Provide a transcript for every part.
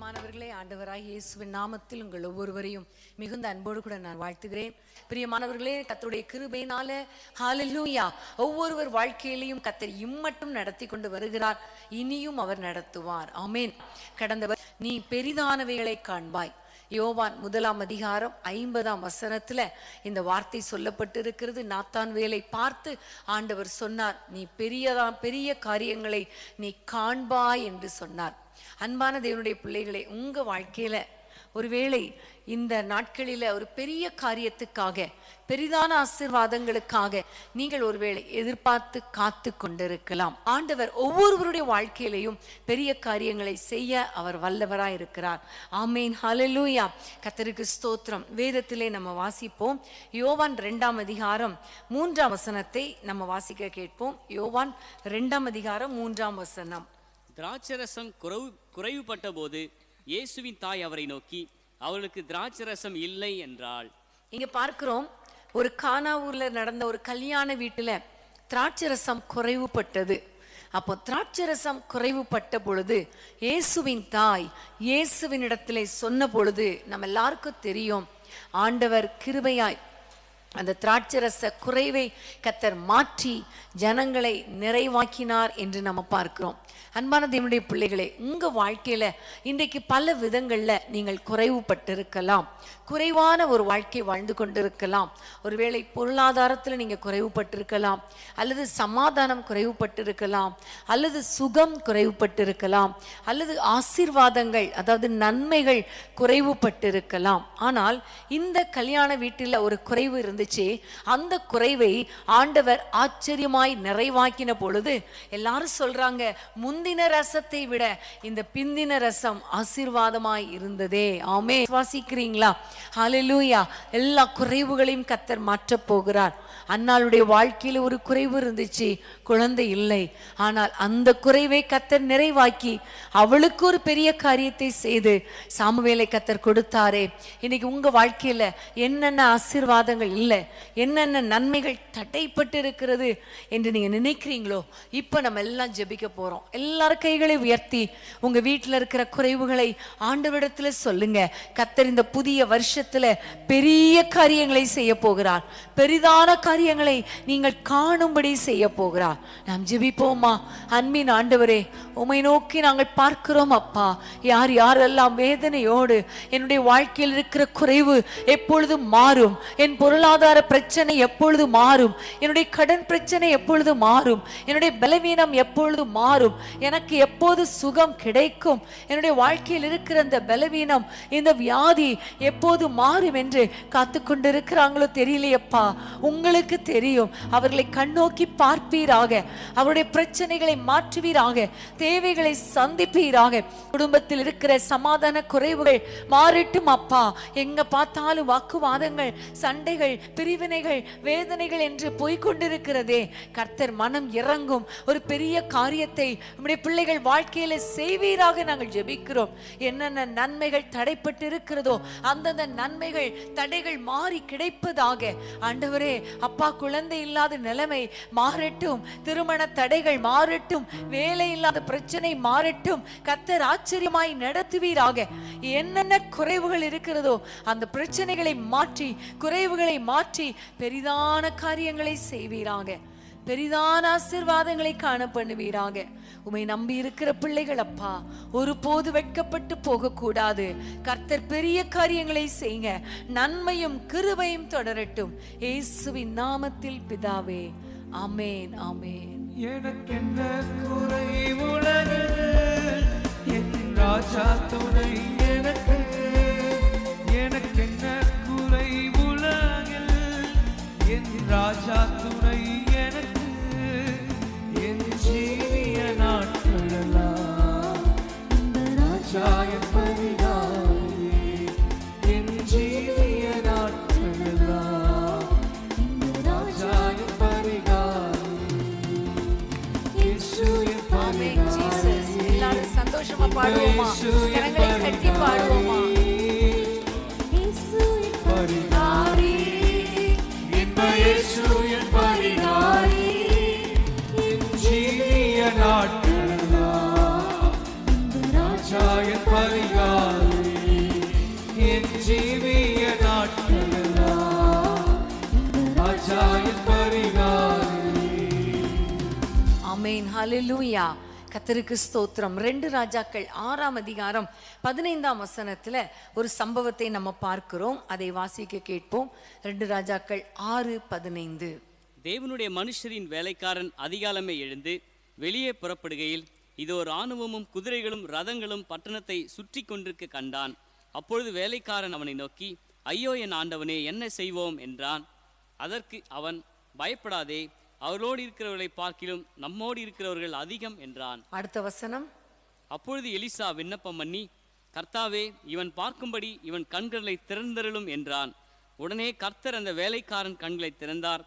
பிரியமானவர்களே, ஆண்டவராய் இயேசுவின் நாமத்தில் உங்கள் ஒவ்வொருவரையும் மிகுந்த அன்போடு கூட நான் வாழ்த்துகிறேன். பிரியமானவர்களே, கர்த்தருடைய கிருபையினால ஹல்லேலூயா ஒவ்வொருவர் வாழ்க்கையிலையும் கர்த்தர் இம்மட்டும் நடத்தி கொண்டு வருகிறார். இனியும் அவர் நடத்துவார். ஆமென். கடந்தவர் நீ பெரிதானவைகளை காண்பாய். யோவான் 1:50 இந்த வார்த்தை சொல்லப்பட்டிருக்கிறது. நாத்தான்வேலை பார்த்து ஆண்டவர் சொன்னார், நீ பெரிய காரியங்களை நீ காண்பாய் என்று சொன்னார். அன்பான தேவனுடைய பிள்ளைகளே, உங்க வாழ்க்கையில ஒருவேளை இந்த நாட்களில ஒரு பெரிய காரியத்துக்காக, பெரிதான ஆசீர்வாதங்களுக்காக நீங்கள் ஒருவேளை எதிர்பார்த்து காத்து கொண்டிருக்கலாம். ஆண்டவர் ஒவ்வொருவருடைய வாழ்க்கையிலையும் பெரிய காரியங்களை செய்ய அவர் வல்லவராய் இருக்கிறார். ஆமேன், ஹல்லேலூயா. கர்த்தருக்கு ஸ்தோத்திரம். வேதத்திலே நம்ம வாசிப்போம். யோவான் 2:3 நம்ம வாசிக்க கேட்போம். யோவான் 2:3. திராட்சரசம் குறைவுபட்ட போது இயேசுவின் தாய் அவரை நோக்கி, அவளுக்கு திராட்சரசம் இல்லை என்றாள். இங்க பார்க்கிறோம், ஒரு கானாவூர்ல நடந்த ஒரு கல்யாண வீட்டுல திராட்சரசம் குறைவுபட்டது. அப்போ திராட்சரசம் குறைவுபட்ட பொழுது இயேசுவின் தாய் இயேசுவின் இடத்திலே சொன்ன பொழுது நம்ம எல்லாருக்கும் தெரியும், ஆண்டவர் கிருபையாய் அந்த திராட்சரச குறைவை கர்த்தர் மாற்றி ஜனங்களை நிறைவாக்கினார் என்று நம்ம பார்க்கிறோம். அன்பான தேவனுடைய பிள்ளைகளே, உங்க வாழ்க்கையில இன்றைக்கு பல விதங்கள்ல நீங்கள் குறைவுபட்டிருக்கலாம். குறைவான ஒரு வாழ்க்கை வாழ்ந்து கொண்டிருக்கலாம். ஒருவேளை பொருளாதாரத்துல நீங்க குறைவுபட்டிருக்கலாம், அல்லது சமாதானம் குறைவுபட்டிருக்கலாம், அல்லது சுகம் குறைவுபட்டிருக்கலாம், அல்லது ஆசீர்வாதங்கள் அதாவது நன்மைகள் குறைவுபட்டிருக்கலாம். ஆனால் இந்த கல்யாண வீட்டில் ஒரு குறைவு இருந்துச்சு. அந்த குறைவை ஆண்டவர் ஆச்சரியமாய் நிறைவாக்கின பொழுது எல்லாரும் சொல்றாங்க, முந்தின ரசத்தை விட இந்த பிந்தின ரசம் ஆசீர்வாதமாய் இருந்ததே. ஆமே, வாசிக்கிறீங்களா? ஹல்லேலூயா. எல்லா குறைவுகளையும் கர்த்தர் மாற்ற போகிறார். அன்னாளுடைய வாழ்க்கையில ஒரு குறைவு இருந்துச்சு, குழந்தை இல்லை. ஆனால் அந்த குறைவை கர்த்தர் நிறைவாக்கி அவளுக்கு ஒரு பெரிய காரியத்தை செய்து சாமுவேலை கர்த்தர் கொடுத்தாரே. இன்னைக்கு உங்க வாழ்க்கையில என்னென்ன ஆசீர்வாதங்கள் இல்லை, என்னென்ன நன்மைகள் தடைப்பட்டு இருக்கிறது என்று நீங்க நினைக்கிறீங்களோ, இப்ப நம்ம எல்லாம் ஜெபிக்க போறோம். எல்லாரும் கைகளை உயர்த்தி உங்க வீட்டில் இருக்கிற குறைவுகளை ஆண்டவரிடத்துல சொல்லுங்க. கர்த்தர் இந்த புதிய வருஷத்துல பெரிய காரியங்களை செய்ய போகிறார். பெரிதான காரியங்களை நீங்கள் காணும்படி செய்ய போகிறார். நாம் ஜெபிப்போமா? அன்பின் ஆண்டவரே, உம்மை நோக்கி நாங்கள் பார்க்கிறோம் அப்பா. யார் யாரெல்லாம் வேதனையோடு என்னுடைய வாழ்க்கையில் இருக்கிற குறைவு எப்பொழுது மாறும், என் பொருளாதார பிரச்சனை எப்பொழுது மாறும், என்னுடைய கடன் பிரச்சனை எப்பொழுது மாறும், என்னுடைய பலவீனம் எப்பொழுது மாறும், எனக்கு எப்போது சுகம் கிடைக்கும், என்னுடைய வாழ்க்கையில் இருக்கிற அந்த பலவீனம், இந்த வியாதி எப்போது மாறும் என்று காத்து கொண்டிருக்கிறாங்களோ தெரியலையப்பா. உங்களுக்கு தெரியும். அவர்களை கண்ணோக்கி பார்ப்பீராக, அவருடைய பிரச்சனைகளை மாற்றுவீராக, தேவைகளை சந்திப்பீராக. குடும்பத்தில் இருக்கிற சமாதான குறைவுகள் மாறட்டும் அப்பா. எங்க பார்த்தாலும் வாக்குவாதங்கள், சண்டைகள், பிரிவினைகள், வேதனைகள் என்று போய்கொண்டிருக்கிறதே. கர்த்தர் மனம் இறங்கும் ஒரு பெரிய காரியத்தை நம்முடைய பிள்ளைகள் வாழ்க்கையில செய்வீராக நாங்கள் ஜெபிக்கிறோம். என்னென்ன நன்மைகள் தடைப்பட்டு இருக்கிறதோ அந்தந்த நன்மைகள் தடைகள் மாறி கிடைப்பதாக. ஆண்டவரே அப்பா, குழந்தை இல்லாத நிலைமை மாறட்டும், திருமண தடைகள் மாறட்டும், வேலை இல்லாத பிரச்சனை மாறட்டும். கர்த்தர் ஆச்சரியமாய் நடத்துவீராக. என்னென்ன குறைவுகள் இருக்கிறதோ அந்த பிரச்சனைகளை மாற்றி, குறைவுகளை மாற்றி பெரிதான காரியங்களை செய்வீராக. பெரிதான ஆசீர்வாதங்களை காண பண்ணுவீராக. உம்மை நம்பி இருக்கிற பிள்ளைகள் அப்பா, ஒருபோது வெட்கப்பட்டு போக கூடாது. கர்த்தர் பெரிய காரியங்களை செய்யுங்க. நன்மையும் கிருபையும் தொடரட்டும். இயேசுவின் நாமத்தில் பிதாவே, ஆமென், ஆமென். எனக்கென்ன குறை உலகில், என் ராஜா துணை எனக்கு. எனக்கென்ன குறை உலகில், என் ராஜா துணை எனக்கு. என் ஜீவிய நாட்களெல்லாம் இந்த ராஜா என் பரிகாரி. என் ஜீவிய நாட்களெல்லாம் இந்த ராஜா என் பரிகாரி. இயேசு என் பரிகாரி. எல்லாரும் சந்தோஷமா பாடுவோமா? கரங்களை தட்டி பாடுவோமா? இயேசு என் பரிகாரி. இயேசு என் பரிகாரி. என் ஜீவிய நாட்களெல்லாம் இந்த ராஜா என் பரிகாரி. ஆமென். ஹல்லேலூயா. கர்த்தருக்கு ஸ்தோத்திரம். 2 ராஜாக்கள் 6ஆம் அதிகாரம் 15ஆம் வசனத்துல ஒரு சம்பவத்தை நம்ம பார்க்கிறோம். அதை வாசிக்க கேட்போம். 2 ராஜாக்கள் 6:15. தேவனுடைய மனுஷரின் வேலைக்காரன் அதிகாலமே எழுந்து வெளியே புறப்படுகையில் இதோ இராணுவமும் குதிரைகளும் ரதங்களும் பட்டணத்தை சுற்றி கொண்டிருக்க கண்டான். அப்பொழுது வேலைக்காரன் அவனை நோக்கி, ஐயோ என் ஆண்டவனே, என்ன செய்வோம் என்றான். அதற்கு அவன், பயப்படாதே, அவர்களோடு இருக்கிறவர்களை பார்க்கிலும் நம்மோடு இருக்கிறவர்கள் அதிகம் என்றான். அடுத்த வசனம். அப்பொழுது எலிசா விண்ணப்பம் பண்ணி, கர்த்தாவே, இவன் பார்க்கும்படி இவன் கண்களை திறந்தருளும் என்றான். உடனே கர்த்தர் அந்த வேலைக்காரன் கண்களை திறந்தார்.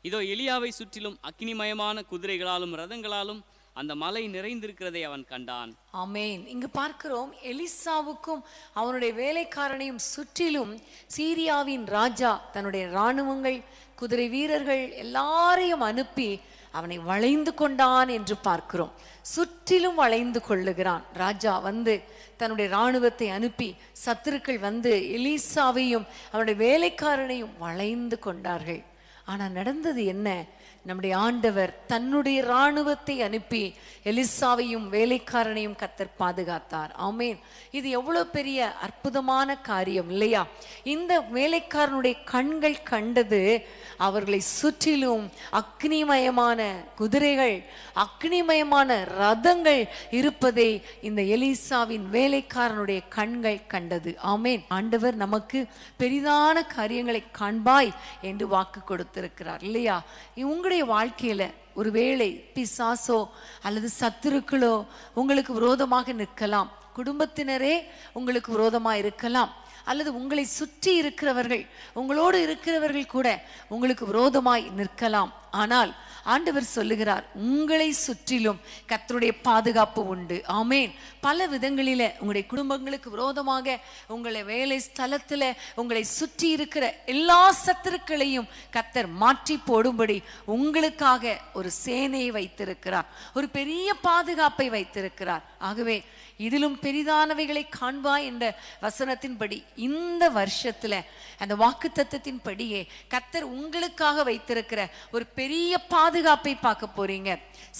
இதோ எலியாவை சுற்றிலும் அக்கினிமயமான குதிரைகளாலும் ரதங்களாலும் அந்த மலை நிறைந்திருக்கிறதை அவன் கண்டான். ஆமென். இங்கு பார்க்கிறோம், எலிசாவுக்கும் அவனுடைய வேலைக்காரனையும் சுற்றிலும் சீரியாவின் ராஜா தன்னுடைய இராணுவங்கள், குதிரை வீரர்கள் எல்லாரையும் அனுப்பி அவனை வளைந்து கொண்டான் என்று பார்க்கிறோம். சுற்றிலும் வளைந்து கொள்ளுகிறான். ராஜா வந்து தன்னுடைய இராணுவத்தை அனுப்பி சத்துருக்கள் வந்து எலிசாவையும் அவனுடைய வேலைக்காரனையும் வளைந்து கொண்டார்கள். ஆனா நடந்தது என்ன? நம்முடைய ஆண்டவர் தன்னுடைய இராணுவத்தை அனுப்பி எலிசாவையும் வேலைக்காரனையும் கர்த்தர் பாதுகாத்தார். ஆமென். இது எவ்வளவு பெரிய அற்புதமான காரியம் இல்லையா? இந்த வேலைக்காரனுடைய கண்கள் கண்டது அவர்களை சுற்றிலும் அக்னிமயமான குதிரைகள், அக்னிமயமான ரதங்கள் இருப்பதை இந்த எலிசாவின் வேலைக்காரனுடைய கண்கள் கண்டது. ஆமென். ஆண்டவர் நமக்கு பெரிதான காரியங்களை காண்பாய் என்று வாக்கு கொடுத்திருக்கிறார் இல்லையா? உங்களுடைய வாழ்க்கையில ஒருவேளை பிசாசோ அல்லது சத்துருக்களோ உங்களுக்கு விரோதமாக நிற்கலாம். குடும்பத்தினரே உங்களுக்கு விரோதமா இருக்கலாம். அல்லது உங்களை சுற்றி இருக்கிறவர்கள், உங்களோடு இருக்கிறவர்கள் கூட உங்களுக்கு விரோதமாய் நிற்கலாம். ஆனால் ஆண்டவர் சொல்லுகிறார், உங்களை சுற்றிலும் கர்த்தருடைய பாதுகாப்பு உண்டு. ஆமென். பல விதங்களில உங்களுடைய குடும்பங்களுக்கு விரோதமாக, உங்களை வேலை ஸ்தலத்துல உங்களை சுற்றி இருக்கிற எல்லா சத்துருக்களையும் கர்த்தர் மாற்றி போடும்படி உங்களுக்காக ஒரு சேனையை வைத்திருக்கிறார், ஒரு பெரிய பாதுகாப்பை வைத்திருக்கிறார். ஆகவே இதிலும் பெரிதானவைகளை காண்பாய் என்ற வசனத்தின்படி இந்த வருஷத்துல அந்த வாக்குத்தத்தத்தின் படியே கர்த்தர் உங்களுக்காக வைத்திருக்கிற ஒரு பெரிய பாதுகாப்பை பார்க்க போறீங்க.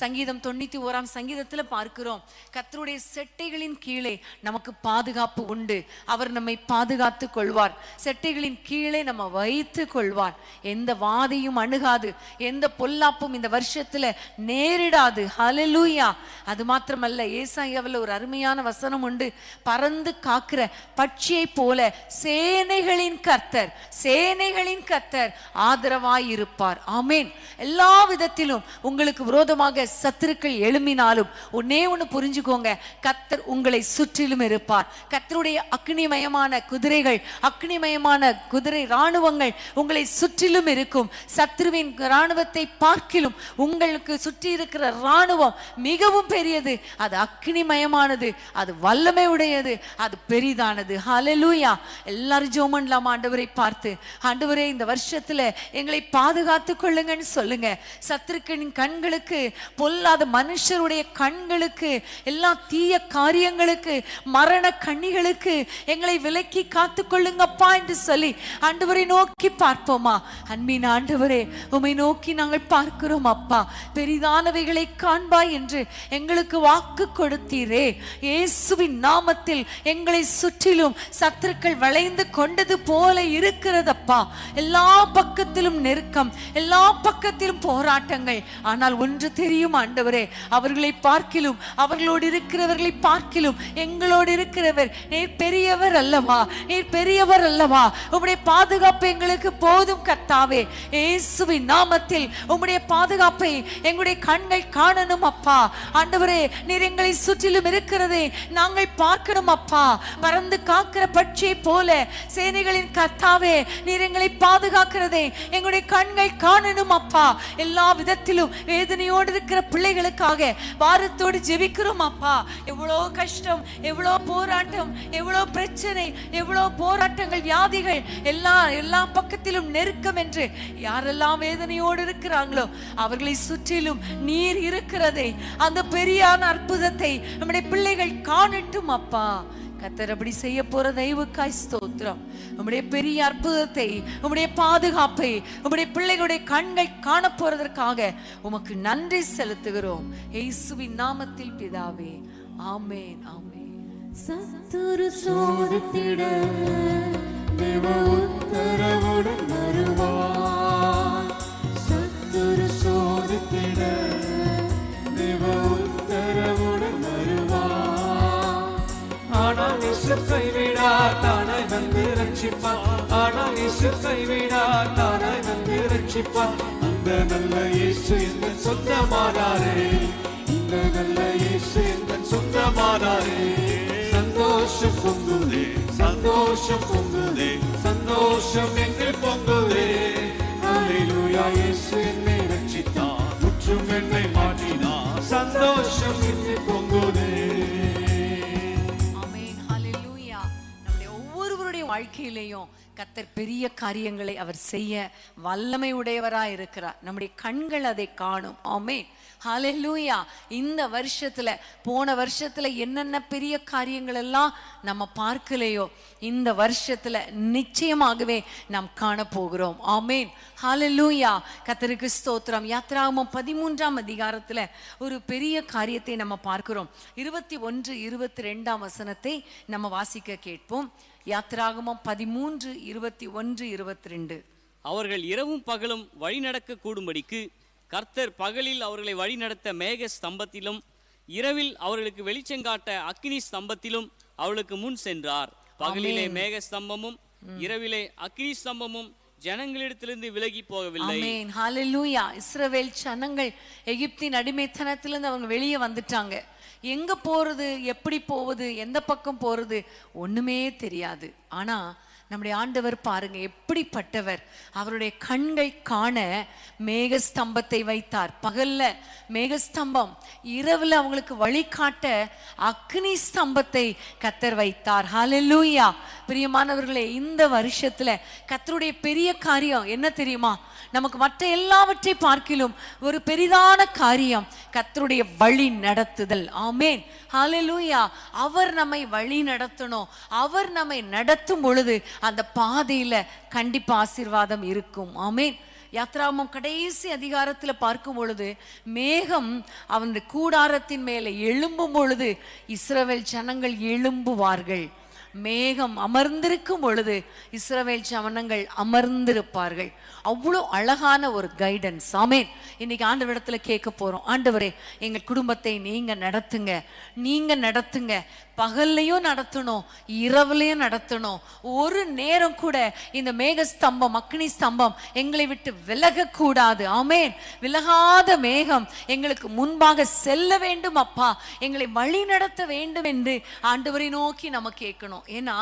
சங்கீதம் 91ஆம் சங்கீதத்துல பார்க்கிறோம், கர்த்தருடைய செட்டைகளின் கீழே நமக்கு பாதுகாப்பு உண்டு. அவர் நம்மை பாதுகாத்து கொள்வார். செட்டைகளின் கீழே நம்ம வைத்து கொள்வார். எந்த வாதையும் அணுகாது, எந்த பொல்லாப்பும் இந்த வருஷத்துல நேரிடாது. ஹல்லேலூயா. அது மாத்திரமல்ல, ஏசாயாவில் ஒரு அருமையான வசனம் உண்டு. பறந்து காக்கிற பட்சியை போல சேனைகளின் கர்த்தர் ஆதரவாய் இருப்பார். ஆமென். எல்லா விதத்திலும் உங்களுக்கு விரோதமாக சத்துருக்கள் எழும்பினாலும் ஒன்னே ஒண்ணு புரிஞ்சுக்கோங்க, கர்த்தர் உங்களை சுற்றிலும் இருப்பார். கர்த்தருடைய அக்னிமயமான குதிரைகள், அக்னிமயமான குதிரை இராணுவங்கள் உங்களை சுற்றிலும் இருக்கும். சத்துருவின் இராணுவத்தை பார்க்கிலும் உங்களுக்கு சுற்றி இருக்கிற இராணுவம் மிகவும் பெரியது. அது அக்னிமயமானது, அது வல்லமை உடையது, அது பெரிதானது. ஹல்லேலூயா. எல்லாரும் ஜெபம் பண்ணலாம் ஆண்டவரை பார்த்து. ஆண்டவரே, இந்த வருஷத்துல எங்களை பாதுகாத்து கொள்ளுங்கன்னு சொல்லுங்க. சத்துருக்களின் கண்களுக்கு, பொல்லாத மனுஷருடைய கண்களுக்கு, எல்லா தீய காரியங்களுக்கு, மரண கண்ணிகளுக்கு எங்களை விலக்கி காத்து கொள்ளுங்கப்பா என்று சொல்லி ஆண்டவரை நோக்கி பார்ப்போமா? அன்பின் ஆண்டவரே, உம்மை நோக்கி நாங்கள் பார்க்கிறோம் அப்பா. பெரிதானவைகளை காண்பாய் என்று எங்களுக்கு வாக்கு கொடுத்தீரே. இயேசுவின் நாமத்தில் எங்களை சுற்றிலும் சத்துருக்கள் வளைந்து கொண்டது போல இருக்கிறதப்பா. எல்லா பக்கத்திலும் நெருக்கம், எல்லா பக்கத்திலும் போராட்டங்கள். ஆனால் ஒன்று தெரியும் ஆண்டவரே, அவர்களை பார்க்கிலும், அவர்களோடு இருக்கிறவர்களை பார்க்கிலும் எங்களோடு இருக்கிறவர் நீர் பெரியவர் அல்லவா? நீர் பெரியவர் அல்லவா? உம்முடைய பாதுகாப்பு எங்களுக்கு போதும் கர்த்தாவே. இயேசுவின் நாமத்தில் உம்முடைய பாதுகாப்பை எங்களுடைய கண்கள் காணணும் அப்பா. ஆண்டவரே, நீர் எங்களை சுற்றிலும் இருக்கிறதே நாங்கள் பார்க்கணும் அப்பா. பறந்து காக்கிற பட்சியை போல சேனைகளின் கர்த்தாவே, நீர் எங்களை பாதுகாக்கிறதே எங்களுடைய கண்கள் காணணும் அப்பா. எல்லா விதத்திலும் வேதனையோடு இருக்கிற பிள்ளைகளுக்காக பாரத்தோடு ஜெபிக்கிறோம் அப்பா. எவ்வளோ கஷ்டம், எவ்வளோ போராட்டம், எவ்வளோ பிரச்சனை, எவ்வளோ போராட்டங்கள், வியாதிகள், எல்லா பக்கத்திலும் நெருக்கம் என்று யாரெல்லாம் வேதனையோடு இருக்கிறாங்களோ அவர்களை சுற்றிலும் நீர் இருக்கிறதே, அந்த பெரியான அற்புதத்தை நம்முடைய பிள்ளைகள் காணட்டும் அப்பா. கர்த்தர் அப்படி செய்ய போற தயவுக்காய் ஸ்தோத்திரம். ஸ்தோத்திரம். உம்முடைய பெரிய அற்புதத்தை, உம்முடைய பாதுகாப்பை, உம்முடைய பிள்ளைகளுடைய கண்கள் காணப்போறதற்காக உமக்கு நன்றி செலுத்துகிறோம். இயேசுவின் நாமத்தில் பிதாவே, ஆமென், ஆமென். சத்துரு சோதித்திட தேவ உத்தரவுடன் வருவார். சத்துரு சோதித்திட தேவ உத்தரவுடன் வருவார். ஆனால் இயேசு கைவிடார், தானாய் வந்து ரட்சிப்பார். ஆனால் இயேசு கைவிடார், தானாய் வந்து ரட்சிப்பார். அந்த நல்ல இயேசு எங்கள் சொந்தமானாரே, இந்த நல்ல இயேசு எங்கள் சொந்தமானாரே. சந்தோஷம் பொங்குதே, சந்தோஷம் பொங்குதே, சந்தோஷம் எங்கள் பொங்குதே. அல்லேலூயா, இயேசு என்னை ரட்சித்தார், முற்றும் என்னை மாற்றினார். சந்தோஷம் எங்கள் பொங்குதே. ஆமென், ஹல்லேலூயா. நம்முடைய ஒவ்வொருவருடைய வாழ்க்கையிலையும் கர்த்தர் பெரிய காரியங்களை அவர் செய்ய வல்லமை உடையவராய் இருக்கிறார். நம்முடைய கண்கள் அதை காணும். ஆமென், ஹல்லேலூயா. இந்த வருஷத்துல, போன வருஷத்துல என்னென்ன பெரிய காரியங்கள் எல்லாம் நம்ம பார்க்கலையோ, இந்த வருஷத்துல நிச்சயமாகவே நாம் காண போகிறோம். ஆமென், ஹல்லேலூயா. கர்த்தருக்கு ஸ்தோத்திரம். யாத்திராகமம் 13ஆம் அதிகாரத்துல ஒரு பெரிய காரியத்தை நம்ம பார்க்கிறோம். 21, 22 வசனத்தை நம்ம வாசிக்க கேட்போம். யாத்திராகமம் 13, 21, 22. அவர்கள் இரவும் பகலும் வழி நடக்க கூடும்படிக்கு கர்த்தர் பகலில் அவர்களை வழி நடத்த மேக ஸ்தம்பத்திலும் இரவில் அவர்களுக்கு வெளிச்சங்காட்ட அக்கினி ஸ்தம்பத்திலும் அவளுக்கு முன் சென்றார். பகலிலே மேக ஸ்தம்பமும் இரவிலே அக்கினி ஸ்தம்பமும் ஜனங்களிடத்திலிருந்து விலகி போகவில்லை. ஆமென், ஹல்லேலூயா. இஸ்ரவேல் ஜனங்கள் எகிப்தின் அடிமைத்தனத்திலிருந்து அவங்க வெளியே வந்துட்டாங்க. எங்க போறது, எப்படி போவது, எந்த பக்கம் போறது ஒண்ணுமே தெரியாது. ஆனா நம்முடைய ஆண்டவர் பாருங்க எப்படிப்பட்டவர். அவருடைய கண்கள் காண மேகஸ்தம்பத்தை வைத்தார். பகல்ல மேகஸ்தம்பம், இரவுல அவங்களுக்கு வழிகாட்ட அக்னி ஸ்தம்பத்தை கர்த்தர் வைத்தார். ஹல்லேலூயா. பிரியமானவர்களே, இந்த வருஷத்துல கர்த்தருடைய பெரிய காரியம் என்ன தெரியுமா? நமக்கு மற்ற எல்லாவற்றை பார்க்கிலும் ஒரு பெரிதான காரியம் கர்த்தருடைய வழி நடத்துதல். ஆமென், ஹல்லேலூயா. அவர் நம்மை வழி நடத்தணும். அவர் நம்மை நடத்தும் பொழுது அந்த பாதையில கண்டிப்பா ஆசீர்வாதம் இருக்கும். ஆமென். யாத்ராகமம் கடைசி அதிகாரத்துல பார்க்கும் பொழுது மேகம் அவனுடைய கூடாரத்தின் மேலே எழும்பும் பொழுது இஸ்ரவேல் ஜனங்கள் எழும்புவார்கள். மேகம் அமர்ந்திருக்கும் பொழுது இஸ்ரவேல் ஜனங்கள் அமர்ந்திருப்பார்கள். அவ்வளோ அழகான ஒரு கைடன்ஸ். ஆமென். இன்னைக்கு ஆண்டவரிடத்துல கேட்க போறோம், ஆண்டவரே எங்க குடும்பத்தை நீங்க நடத்துங்க, நீங்க நடத்துங்க. பகல்லையும் நடத்தணும், இரவுலையும் நடத்தணும். ஒரு நேரம் கூட இந்த மேகஸ்தம்பம், அக்னி ஸ்தம்பம் எங்களை விட்டு விலக கூடாது. ஆமென். விலகாத மேகம் எங்களுக்கு முன்பாக செல்ல வேண்டும் அப்பா, எங்களை வழி நடத்த வேண்டும் என்று ஆண்டவரை நோக்கி நம்ம கேட்கணும். ஏன்னா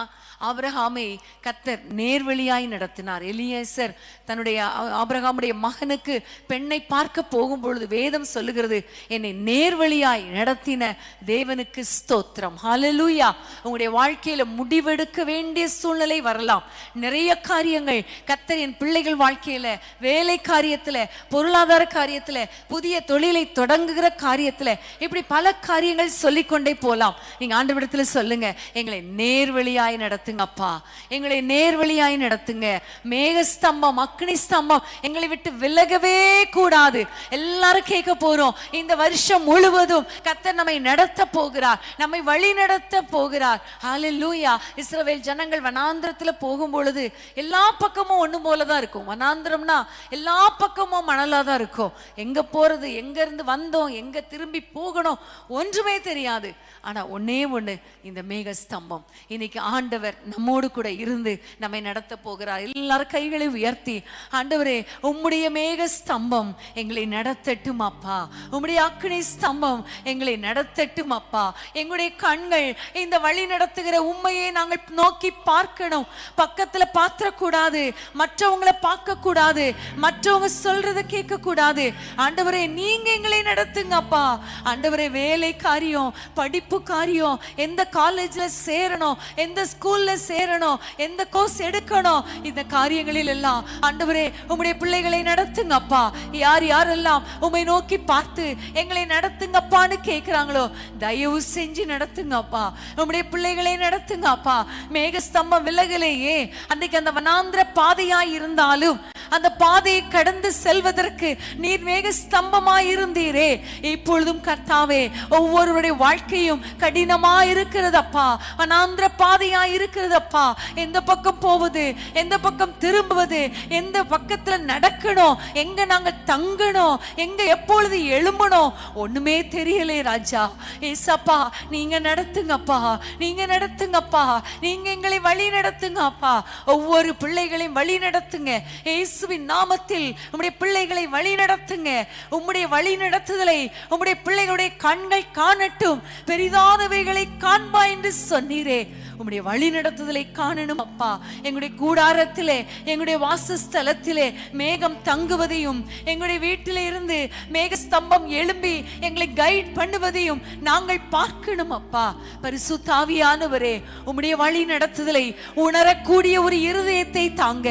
ஆபிரகாமை கர்த்தர் நேர்வழியாய் நடத்தினார். எலியேசர் தன்னுடைய ஆபிரகாமுடைய மகனுக்கு பெண்ணை பார்க்க போகும் பொழுது வேதம் சொல்லுகிறது, என்னை நேர்வழியாய் நடத்தின தேவனுக்கு ஸ்தோத்திரம். ஹல்லேலூயா. உங்களுடைய வாழ்க்கையில முடிவெடுக்க வேண்டிய சூழ்நிலை வரலாம். நிறைய காரியங்கள் கர்த்தர் என் பிள்ளைகள் வாழ்க்கையில, வேலை காரியத்துல, பொருளாதார காரியத்துல, புதிய தொழிலை தொடங்குகிற காரியத்துல, இப்படி பல காரியங்கள் சொல்லிக்கொண்டே போலாம். நீங்க ஆண்டவரிடத்துல சொல்லுங்க, எங்களை நேர்வழியாய் நடத்துங்க அப்பா, எங்களை நேர்வழியாய் நடத்துங்க. மேகஸ்தம்பம், அக்னி ஸ்தம்பம் எங்களை விட்டு விலகவே கூடாது. எல்லாரும் கேட்க போறோம், இந்த வருஷம் முழுவதும் கர்த்தர் நம்மை நடத்த போகிறார், நம்மை வழி நடத்த போகிறார். ஹல்லேலூயா. இஸ்ரவேல் ஜனங்கள் வனாந்திரத்துல போகும் பொழுது எல்லா பக்கமும் ஒண்ணு போலதான் இருக்கும். வனாந்திரம்னா எல்லா பக்கமும் மணலா தான் இருக்கும். எங்க போறது, எங்க இருந்து வந்தோம், எங்க திரும்பி போகணும் ஒன்றுமே தெரியாது. ஆனா ஒன்னே ஒண்ணு, இந்த மேகஸ்தம்பம். இன்னைக்கு ஆண்டவர் நம்மோடு கூட இருந்து நம்மை நடத்த போகிறார். எல்லாரும் கைகளை உயர்த்தி, ஆண்டவரே உம்முடைய மேகஸ்தம்பம் எங்களை நடத்தட்டும் அப்பா, உம்முடைய அக்னி ஸ்தம்பம் எங்களை நடத்தட்டும் அப்பா. எங்களுடைய கண்கள் இந்த வழி நடத்துகிற உண்மையை நாங்கள் நோக்கி பார்க்கணும். பக்கத்துல பாத்திரக்கூடாது, மற்றவங்களை பார்க்க கூடாது, மற்றவங்க சொல்றதை கேட்க கூடாது. ஆண்டவரே நீங்க எங்களை நடத்துங்க அப்பா. ஆண்டவரே வேலை காரியம், படிப்பு காரியம், எந்த காலேஜ்ல சேரணும், எந்த ஸ்கூல்ல சேரணும், எந்த கோர்ஸ் எடுக்கணும், இந்த காரியங்களில் எல்லாம் ஆண்டவரே உம்முடைய பிள்ளைகளை நடத்துங்க அப்பா. யார் யாரெல்லாம் உம்மை நோக்கி பார்த்து எங்களை நடத்துங்கப்பான்னு கேட்கிறாங்களோ தயவு செஞ்சு நடத்துங்க அப்பா. அப்பா. உம்முடைய பிள்ளைகளை நடத்துங்க அப்பா. மேகஸ்தம்பம் விலகலையே, அன்றைக்கு அந்த வனாந்திர பாதையாய் இருந்தாலும் அந்த பாதையை கடந்து செல்வதற்கு நீர் மேகஸ்தம்பமாய் இருந்தீரே, இப்பொழுதும் கர்த்தாவே ஒவ்வொருவருடைய வாழ்க்கையும் கடினமா இருக்கிறதப்பா, வனாந்திர பாதையா இருக்கிறதப்பா. எந்த பக்கம் போவது, எந்த பக்கம் திரும்புவது, எந்த பக்கத்துல நடக்கணும், எங்க நாங்கள் தங்கணும், எங்க எப்பொழுது எழும்பணும், ஒண்ணுமே தெரியலே ராஜா. ஏசப்பா நீங்க நடத்துங்கப்பா, நீங்க நடத்துங்கப்பா, நீங்க எங்களை வழி நடத்துங்கப்பா. ஒவ்வொரு பிள்ளைகளையும் வழி நடத்துங்க இயேசுவின் நாமத்தில். உம்முடைய பிள்ளைகளை வழி நடத்துங்க. உம்முடைய வழி நடத்துதலை உம்முடைய பிள்ளைகளுடைய கண்கள் காணட்டும். பெரிதானவைகளை காண்பா என்று சொன்னீரே, உம்முடைய வழி நடத்துதலை காணணும் அப்பா. எங்களுடைய கூடாரத்திலே, எங்களுடைய வாசஸ்தலத்திலே மேகம் தங்குவதையும், எங்களுடைய வீட்டிலே இருந்து மேகஸ்தம்பம் எழும்பி எங்களை கைட் பண்ணுவதையும் நாங்கள் பார்க்கணும் அப்பா. பரிசுத்த ஆவியானவரே, உம்முடைய வழி நடத்துதலை உணரக்கூடிய ஒரு இருதயத்தை தாங்க.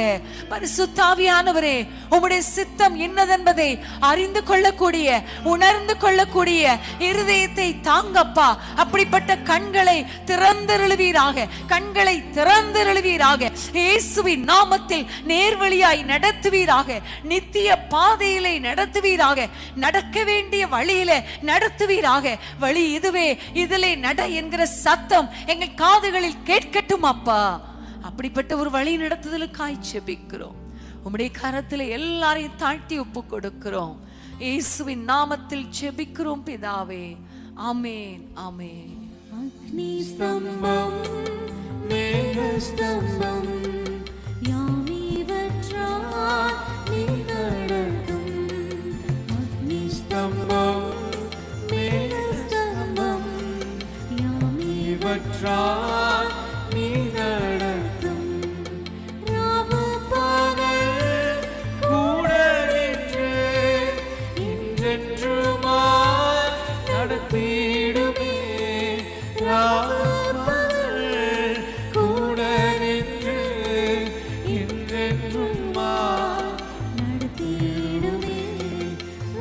பரிசுத்த ஆவியானவரே, உம்முடைய சித்தம் என்னதென்பதை அறிந்து கொள்ளக்கூடிய, உணர்ந்து கொள்ளக்கூடிய இருதயத்தை தாங்கப்பா. அப்படிப்பட்ட கண்களை திறந்தருளுவீராக, கண்களை திறந்தருளுவீராக. இயேசுவின் நாமத்தில் நேர்வழியாய் நடத்துவீராக, நித்திய பாதையிலே நடத்துவீராக, நடக்க வேண்டிய வழியிலே நடத்துவீராக. வழி இதுவே, இதிலே நட என்கிற சத்தம் எங்கள் காதுகளில் கேட்கட்டும் அப்பா. அப்படிப்பட்ட ஒரு வழி நடத்துதலுக்காய் ஜெபிக்கிறோம். உம்முடைய கரத்தில் எல்லாரையும் தாழ்த்தி ஒப்பு கொடுக்கிறோம். இயேசுவின் நாமத்தில் ஜெபிக்கிறோம் பிதாவே. ஆமென், ஆமென். அக்னி ஸ்தம்பம், மேகஸ்தம்பம், யாமிவற்றால் நீ நடத்தும். அக்னி ஸ்தம்பம், மேகஸ்தம்பம், யாமிவற்றால் நீ நடத்தும். ராவு பகல் கூட நின்று என்றென்றுமாய் நடத்திடுமே. ராவு பகல் கூட நின்று என்றென்றுமாய் நடத்திடுமே.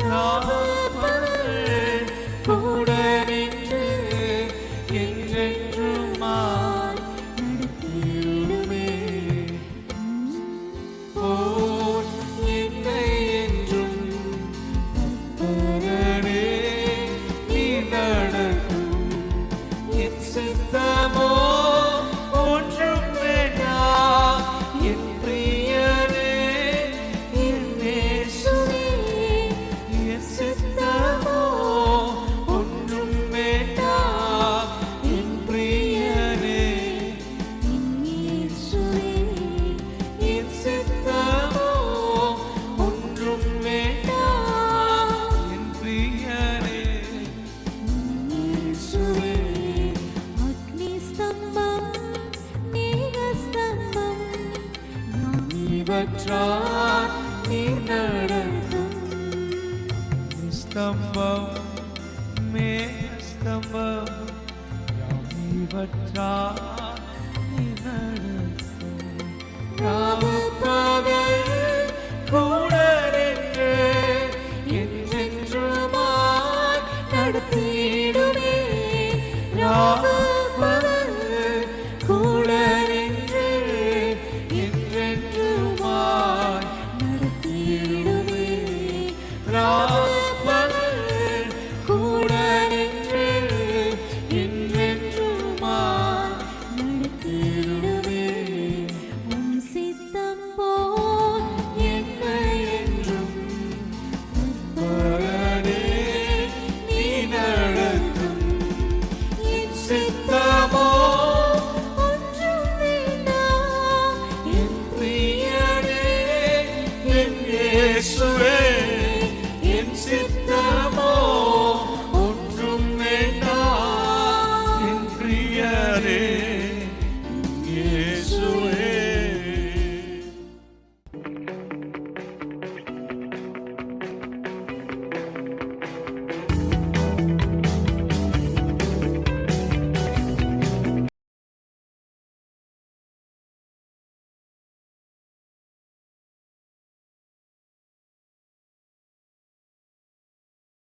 ராவு பகல் கூட நின்று என்றென்றுமாய் நடத்திடுமே. போல் என்னை என்றும் பரனே நீ நடத்தும். என் சித்தமோ ஒன்றும் வேண்டாம், என் பிரியனே என் இயேசுவே. என் சித்தமோ ஒன்றும் வேண்டாம், என் பிரியனே என் இயேசுவே. என் சித்தமோ ஒன்றும் வேண்டாம், என் பிரியனே என் இயேசுவே. அக்னி ஸ்தம்பம், மேகஸ்தம்பம், யாமிவற்றால் நீ நடத்தும். ஸ்தம்பம், மேகஸ்தம்பம், யாமிவற்றால் நீ நடத்தும். ராவு பகல் கூட நின்று என்றென்றுமாய் நடத்திடுமே. ராவு பகல் கூட நின்று என்றென்றுமாய் நடத்திடுமே. ராவு பகல் கூட நின்று என்றென்றுமாய் நடத்திடுமே. உம் சித்தம் போல் என்னை என்றும் பரனே நீ நடத்தும். என் சித்தமோ ஒன்றும் வேண்டாம், என் பிரியனே என் இயேசுவே.